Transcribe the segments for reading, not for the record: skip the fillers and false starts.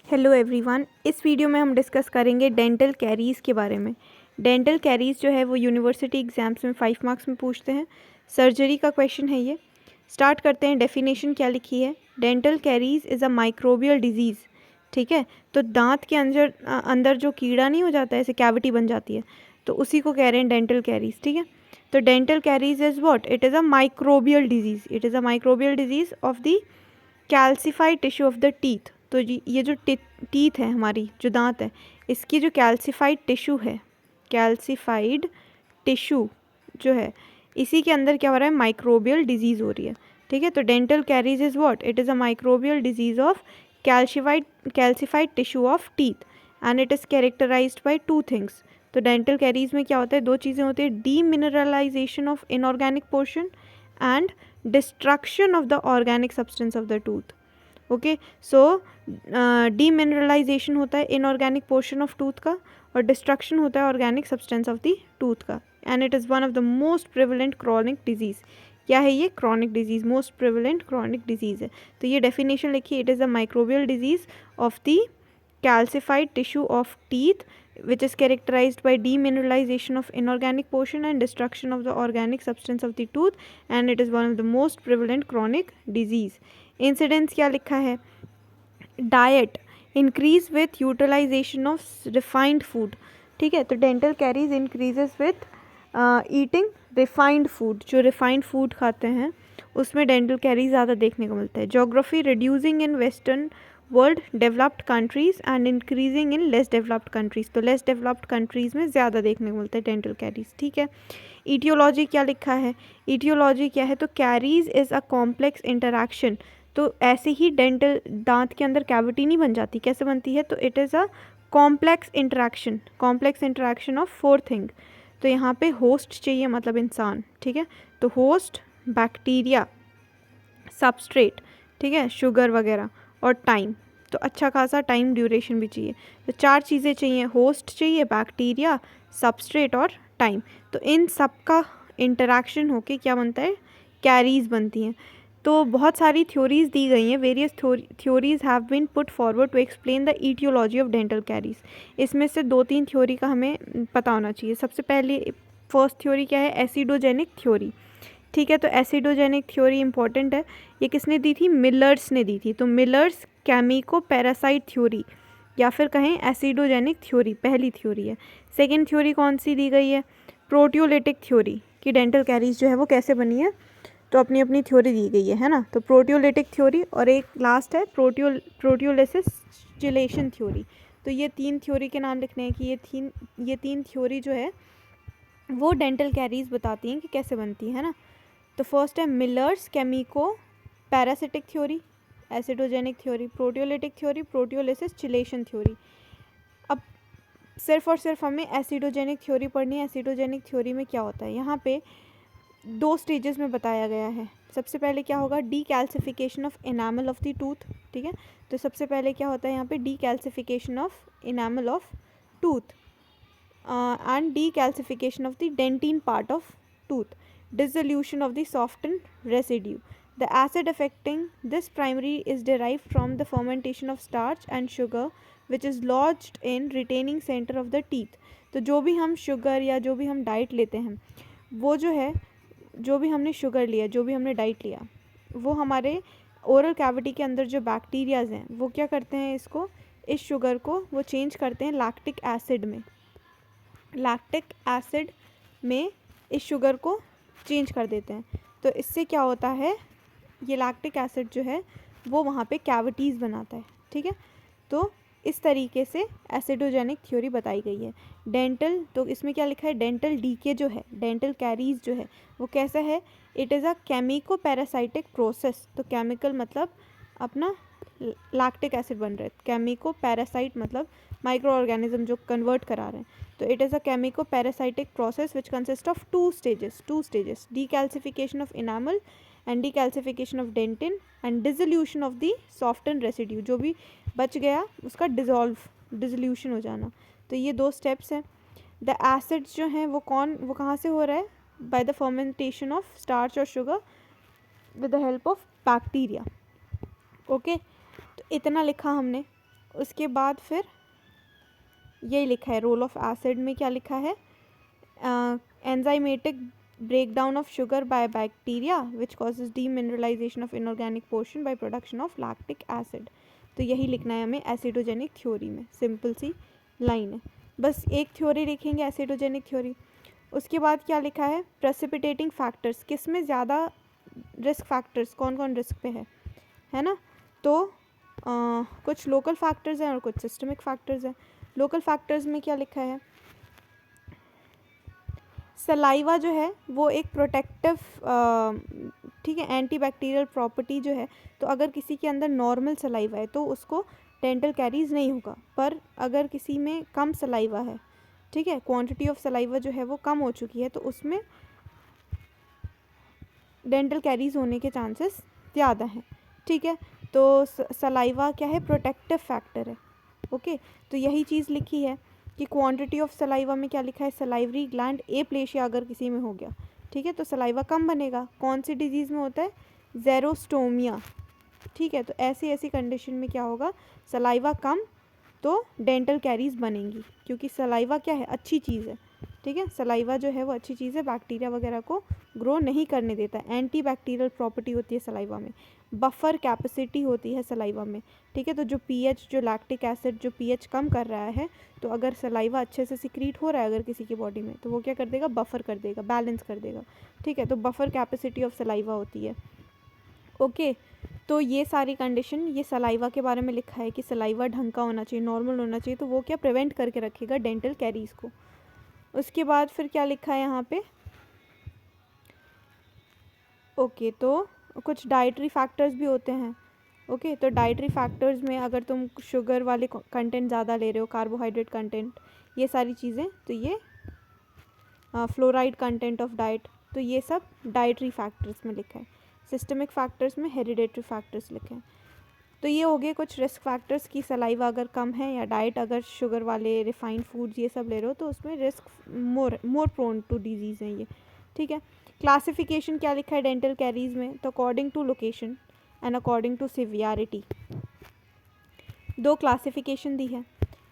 Hello everyone, इस video में हम डिस्कस करेंगे डेंटल कैरीज़ के बारे में। डेंटल कैरीज़ जो है वो यूनिवर्सिटी एग्जाम्स में 5 मार्क्स में पूछते हैं। सर्जरी का क्वेश्चन है ये। स्टार्ट करते हैं। डेफिनेशन क्या लिखी है? Dental Carey's is a microbial disease. ठीक है, तो दांत के अंदर जो कीड़ा नहीं हो जाता है, ऐसे कैविटी बन जाती है, तो उसी को कह रहे हैं डेंटल कैरीज़। ठीक है, तो dental Carey's is what? It is a microbial disease. It is a microbial disease of the calcified tissue of the teeth. तो ये जो टीथ है, हमारी जो दांत है, इसकी जो कैल्सिफाइड टिश्यू है, कैल्सिफाइड टिश्यू जो है, इसी के अंदर क्या हो रहा है? माइक्रोबियल डिजीज़ हो रही है। ठीक है, तो dental caries is what? It is a microbial disease of calcified tissue of teeth and it is characterized by two things. तो डेंटल कैरीज में क्या होता है? दो चीज़ें होती है, demineralization of inorganic portion and destruction of the organic substance of the tooth. Okay, so demineralization होता है इनऑर्गेनिक पोर्शन ऑफ टूथ का और डिस्ट्रक्शन होता है organic substance of the tooth का। And it is one of the most prevalent chronic disease. क्या है ये? Chronic disease, most prevalent chronic disease है। तो ये डेफिनेशन लिखी, it is a microbial disease of the calcified tissue of teeth which is characterized by demineralization of inorganic portion and destruction of the organic substance of the tooth and it is one of the most prevalent chronic disease. Incidence क्या लिखा है? Diet increase with utilization of refined food. ठीक है, तो dental caries increases with eating refined food. जो refined food खाते हैं उसमें डेंटल कैरीज ज़्यादा देखने को मिलता है। Geography reducing in western world developed countries and increasing in less developed countries. तो लेस डेवलप्ड कंट्रीज़ में ज़्यादा देखने को मिलता है डेंटल कैरीज। ठीक है, ईटियोलॉजी क्या लिखा है? ईटियोलॉजी क्या है? तो carries is a complex interaction. तो ऐसे ही डेंटल दांत के अंदर कैविटी नहीं बन जाती, कैसे बनती है? तो it is a complex interaction of 4 thing. तो यहाँ पे होस्ट चाहिए, मतलब इंसान। ठीक है, तो होस्ट, बैक्टीरिया, सबस्ट्रेट, ठीक है, शुगर वगैरह, और टाइम। तो अच्छा खासा टाइम ड्यूरेशन भी चाहिए। तो 4 चीज़ें चाहिए, होस्ट चाहिए, बैक्टीरिया, सबस्ट्रेट और टाइम। तो इन सब का इंटरैक्शन होके क्या बनता है? कैरीज बनती हैं। तो बहुत सारी थ्योरीज दी गई हैं। Various theories have been put forward to explain the etiology of dental caries. इसमें से 2-3 थ्योरी का हमें पता होना चाहिए। सबसे पहले फर्स्ट थ्योरी क्या है? एसिडोजेनिक थ्योरी। ठीक है, तो एसिडोजेनिक थ्योरी इंपॉर्टेंट है। ये किसने दी थी? मिलर्स ने दी थी। तो मिलर्स केमिको पैरासाइट थ्योरी या फिर कहें एसिडोजेनिक थ्योरी पहली थ्योरी है। सेकेंड थ्योरी कौन सी दी गई है? प्रोटियोलिटिक थ्योरी, कि डेंटल कैरीज जो है वो कैसे बनी है। तो अपनी अपनी थ्योरी दी गई है ना। तो प्रोटियोलिटिक थ्योरी, और एक लास्ट है प्रोटियोलिसिस चिलेशन थ्योरी। तो ये 3 थ्योरी के नाम लिखने हैं कि ये तीन थ्योरी जो है वो डेंटल कैरीज बताती हैं कि कैसे बनती है ना। तो फर्स्ट है Miller's chemico parasitic theory, acidogenic theory, proteolytic theory, proteolysis chelation theory. अब सिर्फ और सिर्फ हमें एसिडोजेनिक थ्योरी पढ़नी है। एसिडोजेनिक थ्योरी में क्या होता है? यहाँ पे 2 स्टेजेस में बताया गया है। सबसे पहले क्या होगा? Decalcification of enamel of the tooth. ठीक है, तो सबसे पहले क्या होता है यहाँ पे? Decalcification of enamel of tooth and decalcification of the dentine part of tooth, dissolution of the softened residue. The acid affecting this primary is derived from the fermentation of starch and sugar which is lodged in retaining center of the teeth. तो जो भी हम sugar या जो भी हम diet लेते हैं, वो जो है, जो भी हमने शुगर लिया, जो भी हमने डाइट लिया, वो हमारे ओरल कैविटी के अंदर जो बैक्टीरियाज हैं वो क्या करते हैं? इस शुगर को वो चेंज करते हैं लैक्टिक एसिड में। लैक्टिक एसिड में इस शुगर को चेंज कर देते हैं। तो इससे क्या होता है? ये लैक्टिक एसिड जो है वो वहाँ पे कैविटीज़ बनाता है। ठीक है, तो इस तरीके से एसिडोजेनिक थ्योरी बताई गई है। डेंटल, तो इसमें क्या लिखा है? डेंटल डीके जो है, डेंटल कैरीज जो है वो कैसा है? It is a chemico parasitic process. तो केमिकल मतलब अपना लैक्टिक एसिड बन रहा है, केमिको पैरासाइट मतलब माइक्रो ऑर्गेनिज्म जो कन्वर्ट करा रहे हैं। तो it is a chemico parasitic process which consist of two stages, decalcification of enamel and decalcification of dentin and dissolution of the soften residue. जो भी बच गया उसका डिसोल्यूशन हो जाना। तो ये 2 स्टेप्स हैं। द एसिड्स जो हैं वो कहाँ से हो रहा है? By the fermentation of starch और sugar with the help of bacteria. Okay, तो इतना लिखा हमने। उसके बाद फिर यही लिखा है, रोल ऑफ एसिड में क्या लिखा है, enzymatic breakdown of sugar by bacteria which causes demineralization of inorganic portion by production of lactic acid। तो यही लिखना है हमें एसिडोजेनिक थ्योरी में, सिंपल सी लाइन है, बस एक थ्योरी लिखेंगे एसिडोजेनिक थ्योरी। उसके बाद क्या लिखा है, प्रेसिपिटेटिंग फैक्टर्स, किस में ज़्यादा रिस्क फैक्टर्स, कौन कौन रिस्क पे है ना। तो कुछ लोकल फैक्टर्स हैं और कुछ सिस्टमिक फैक्टर्स हैं। लोकल फैक्टर्स में क्या लिखा है, सलाइवा जो है वो एक प्रोटेक्टिव, ठीक है, एंटीबैक्टीरियल प्रॉपर्टी जो है, तो अगर किसी के अंदर नॉर्मल सलाइवा है तो उसको डेंटल कैरीज नहीं होगा, पर अगर किसी में कम सलाइवा है, ठीक है, क्वांटिटी ऑफ सलाइवा जो है वो कम हो चुकी है, तो उसमें डेंटल कैरीज होने के चांसेस ज़्यादा हैं, ठीक है। तो सलाइवा क्या है, प्रोटेक्टिव फैक्टर है, ओके। तो यही चीज़ लिखी है कि क्वांटिटी ऑफ सलाइवा में क्या लिखा है, सलाइवरी ग्लैंड एप्लेशिया अगर किसी में हो गया, ठीक है, तो सलाइवा कम बनेगा। कौन सी डिजीज़ में होता है, जेरोस्टोमिया, ठीक है। तो ऐसी ऐसी कंडीशन में क्या होगा, सलाइवा कम तो डेंटल कैरीज बनेंगी, क्योंकि सलाइवा क्या है, अच्छी चीज़ है, ठीक है। सलाइवा जो है वो अच्छी चीज़ है, बैक्टीरिया वगैरह को ग्रो नहीं करने देता है, एंटी बैक्टीरियल प्रॉपर्टी होती है सलाइवा में, बफर कैपेसिटी होती है सलाइवा में, ठीक है। तो जो पीएच, जो लैक्टिक एसिड जो पीएच कम कर रहा है, तो अगर सलाइवा अच्छे से सिक्रीट हो रहा है अगर किसी की बॉडी में, तो वो क्या कर देगा, बफर कर देगा, बैलेंस कर देगा, ठीक है। तो बफर कैपेसिटी ऑफ सलाइवा होती है, ओके। तो ये सारी कंडीशन, ये सलाइवा के बारे में लिखा है कि सलाइवा ढंग का होना चाहिए, नॉर्मल होना चाहिए, तो वो क्या प्रिवेंट करके रखेगा डेंटल कैरीज को। उसके बाद फिर क्या लिखा है यहाँ पे, ओके, तो कुछ डाइटरी फैक्टर्स भी होते हैं, ओके। तो डाइटरी फैक्टर्स में अगर तुम शुगर वाले कंटेंट ज़्यादा ले रहे हो, कार्बोहाइड्रेट कंटेंट, ये सारी चीज़ें, तो ये फ्लोराइड कंटेंट ऑफ डाइट, तो ये सब डाइटरी फैक्टर्स में लिखा है। सिस्टमिक फैक्टर्स में हेरिडेटरी फैक्टर्स लिखे हैं। तो ये हो गए कुछ रिस्क फैक्टर्स की सलाइवा अगर कम है, या डाइट अगर शुगर वाले रिफाइंड फूड्स ये सब ले रहे हो, तो उसमें risk more prone to disease हैं ये, ठीक है। क्लासिफिकेशन क्या लिखा है डेंटल कैरीज में, तो according to location and according to severity, दो क्लासिफिकेशन दी है।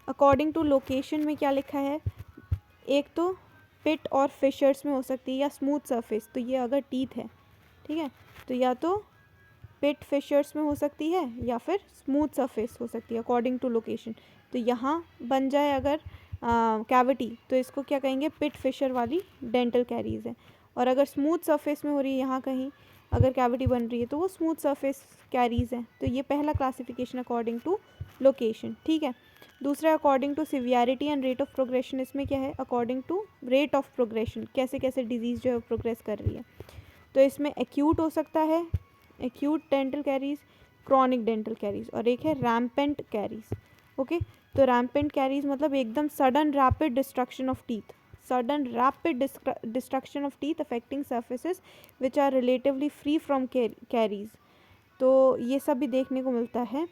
अकॉर्डिंग टू लोकेशन में क्या लिखा है, एक तो पिट और फिशर्स में हो सकती है, या स्मूथ सरफेस, तो ये अगर टीथ है, ठीक है, तो या तो पिट फिशर्स में हो सकती है या फिर स्मूथ सरफेस हो सकती है, अकॉर्डिंग टू लोकेशन। तो यहाँ बन जाए अगर कैविटी, तो इसको क्या कहेंगे, पिट फिशर वाली डेंटल कैरीज है। और अगर स्मूथ सरफेस में हो रही है, यहाँ कहीं अगर कैविटी बन रही है, तो वो स्मूथ सरफेस कैरीज है। तो ये पहला क्लासिफिकेशन अकॉर्डिंग टू लोकेशन, ठीक है। दूसरा according to severity and rate of progression, इसमें क्या है, according to rate of progression, कैसे कैसे डिजीज़ जो है प्रोग्रेस कर रही है। तो इसमें एक्यूट हो सकता है, acute dental caries, chronic dental caries, और एक है रैम्पेंट कैरीज, ओके। तो रैम्पेंट कैरीज मतलब एकदम sudden rapid destruction of teeth, sudden rapid destruction of teeth affecting surfaces which are relatively free from caries. तो ये सब भी देखने को मिलता है।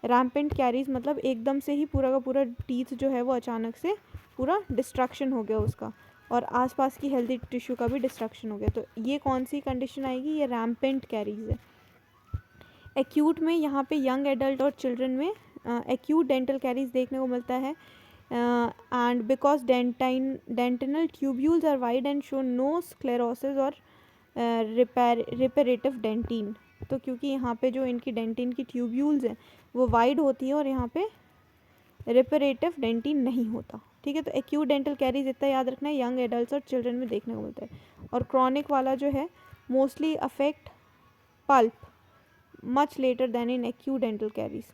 रैम्पेंट कैरीज मतलब एकदम से ही पूरा का पूरा टीथ जो है वो अचानक से पूरा डिस्ट्रक्शन हो गया उसका, और आसपास की हेल्दी टिश्यू का भी डिस्ट्रक्शन हो गया। तो ये कौन सी कंडीशन आएगी, ये रैम्पेंट कैरीज है। एक्यूट में यहाँ पे यंग एडल्ट और चिल्ड्रन में एक्यूट डेंटल कैरीज देखने को मिलता है, and because dentinal tubules are wide and show no sclerosis और रिपेरेटिव डेंटिन। तो क्योंकि यहाँ पे जो इनकी डेंटिन की ट्यूब्यूल्स हैं वो वाइड होती है और यहाँ पे रिपेरेटिव डेंटिन नहीं होता, ठीक है। तो एक्यूट डेंटल कैरीज इतना याद रखना है, यंग एडल्ट्स और चिल्ड्रन में देखने को मिलता है। और क्रॉनिक वाला जो है mostly affect pulp much later than in acute dental caries,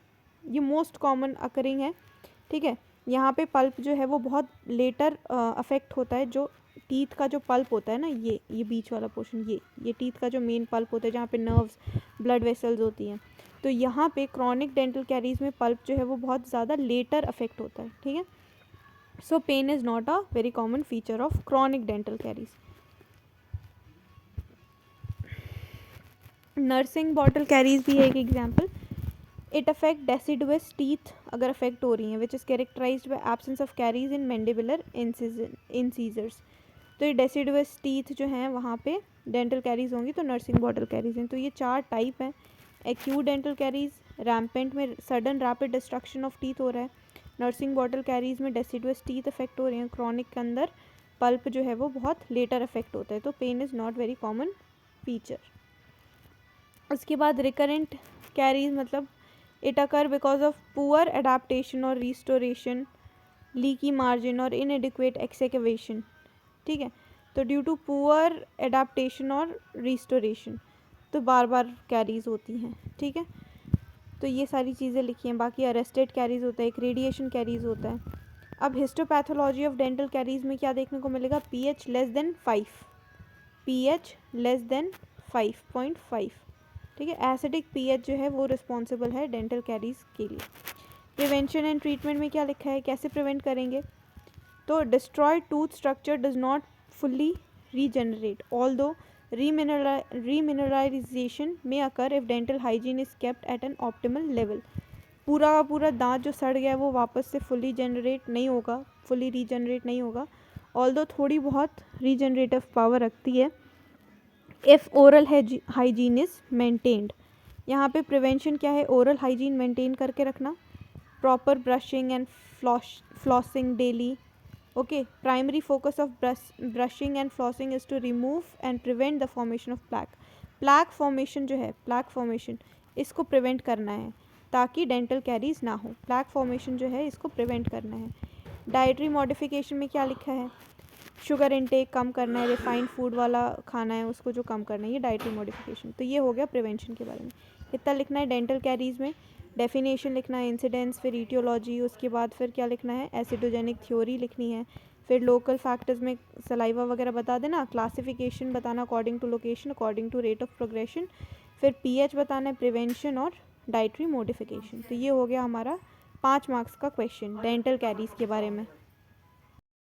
ये मोस्ट कॉमन अकरिंग है, ठीक है। यहाँ पे पल्प जो है वो बहुत लेटर अफेक्ट होता है, जो टीथ का जो पल्प होता है ना, ये बीच वाला पोर्शन, ये टीथ का जो मेन पल्प होता है जहाँ पे नर्व्स ब्लड वेसल्स होती हैं, तो यहाँ पे क्रॉनिक डेंटल कैरीज में पल्प जो है वो बहुत ज़्यादा लेटर अफेक्ट होता है, ठीक है। So pain is not a very common feature of chronic dental caries. Nursing bottle caries भी है एक example. It affect deciduous teeth अगर अफेक्ट हो रही हैं, which is characterized by absence of caries in mandibular incisors. तो ये deciduous teeth जो हैं वहाँ पे डेंटल कैरीज होंगी, तो नर्सिंग बॉटल कैरीज हैं। तो ये चार टाइप हैं, एक्यूट डेंटल कैरीज, रैम्पेंट में sudden rapid destruction of teeth हो रहा है, नर्सिंग बॉटल कैरीज में डेसिडुअस टीथ इफेक्ट हो रहे हैं, क्रॉनिक के अंदर पल्प जो है वो बहुत लेटर इफेक्ट होता है, तो pain is not very common feature. उसके बाद रिकरेंट कैरीज मतलब it occur because of poor adaptation और रिस्टोरेशन, लीकी मार्जिन और इनएडिक्वेट एक्सकेवेशन, ठीक है। तो ड्यू टू पुअर एडाप्टेशन और रिस्टोरेशन तो बार बार कैरीज होती हैं, ठीक है। तो ये सारी चीज़ें लिखी हैं। बाकी अरेस्टेड कैरीज होता है, एक रेडिएशन कैरीज होता है। अब हिस्टोपैथोलॉजी ऑफ डेंटल कैरीज में क्या देखने को मिलेगा, pH less than 5, pH less than 5.5, ठीक है। एसिडिक pH जो है वो रिस्पॉन्सिबल है डेंटल कैरीज के लिए। प्रिवेंशन एंड ट्रीटमेंट में क्या लिखा है, कैसे प्रिवेंट करेंगे, तो destroyed tooth structure does not fully regenerate although remineralization में occur if dental hygiene is kept at an optimal level. पूरा का पूरा दांत जो सड़ गया है वो वापस से फुल्ली रीजनरेट नहीं होगा, ऑल्दो थोड़ी बहुत रीजनरेटिव पावर रखती है if oral hygiene is maintained. यहाँ पे प्रिवेंशन क्या है, ओरल हाइजीन मेंटेन करके रखना, proper brushing and flossing daily, okay. Primary focus of brushing and flossing is to remove and prevent the formation of plaque formation जो है, plaque formation इसको prevent करना है ताकि डेंटल कैरीज ना हो। प्लैक फॉर्मेशन जो है इसको प्रिवेंट करना है। डाइटरी मॉडिफिकेशन में क्या लिखा है, शुगर इनटेक कम करना है, रिफाइंड फूड वाला खाना है उसको जो कम करना है, ये डाइटरी मॉडिफिकेशन। तो ये हो गया प्रिवेंशन के बारे में, इतना लिखना है। डेंटल कैरीज में डेफिनेशन लिखना है, इंसिडेंस, फिर ईटियोलॉजी, उसके बाद फिर क्या लिखना है, एसिडोजेनिक थ्योरी लिखनी है, फिर लोकल फैक्टर्स में सलाइवा वगैरह बता देना, क्लासिफिकेशन बताना according to location, according to rate of progression, फिर pH बताना है, प्रिवेंशन और डाइटरी मॉडिफिकेशन। तो ये हो गया हमारा 5 मार्क्स का क्वेश्चन डेंटल कैरीज के बारे में।